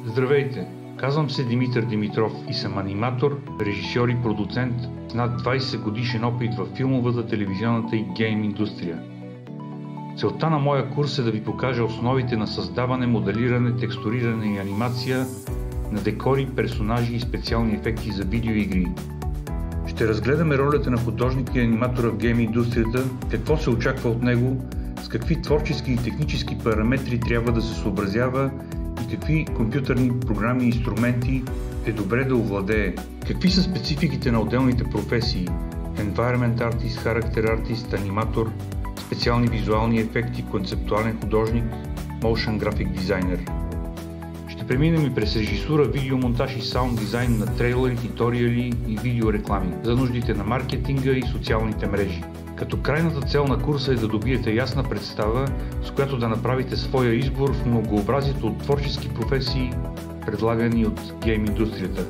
Здравейте! Казвам се Димитър Димитров и съм аниматор, режисьор и продуцент с над 20 годишен опит в филмовата, телевизионната и гейм индустрия. Целта на моя курс е да ви покажа основите на създаване, моделиране, текстуриране и анимация на декори, персонажи и специални ефекти за видеоигри. Ще разгледаме ролята на художника и аниматора в гейм индустрията, какво се очаква от него, с какви творчески и технически параметри трябва да се съобразява и какви компютърни програми и инструменти е добре да овладее. Какви са спецификите на отделните професии: Environment Artist, Character Artist, аниматор, специални визуални ефекти, концептуален художник, Motion Graphic Designer. Ще преминем и през режисура, видеомонтаж и саунд дизайн на трейлери, туториали и видеореклами за нуждите на маркетинга и социалните мрежи. Като крайната цел на курса е да добиете ясна представа, с която да направите своя избор в многообразието от творчески професии, предлагани от гейм индустрията.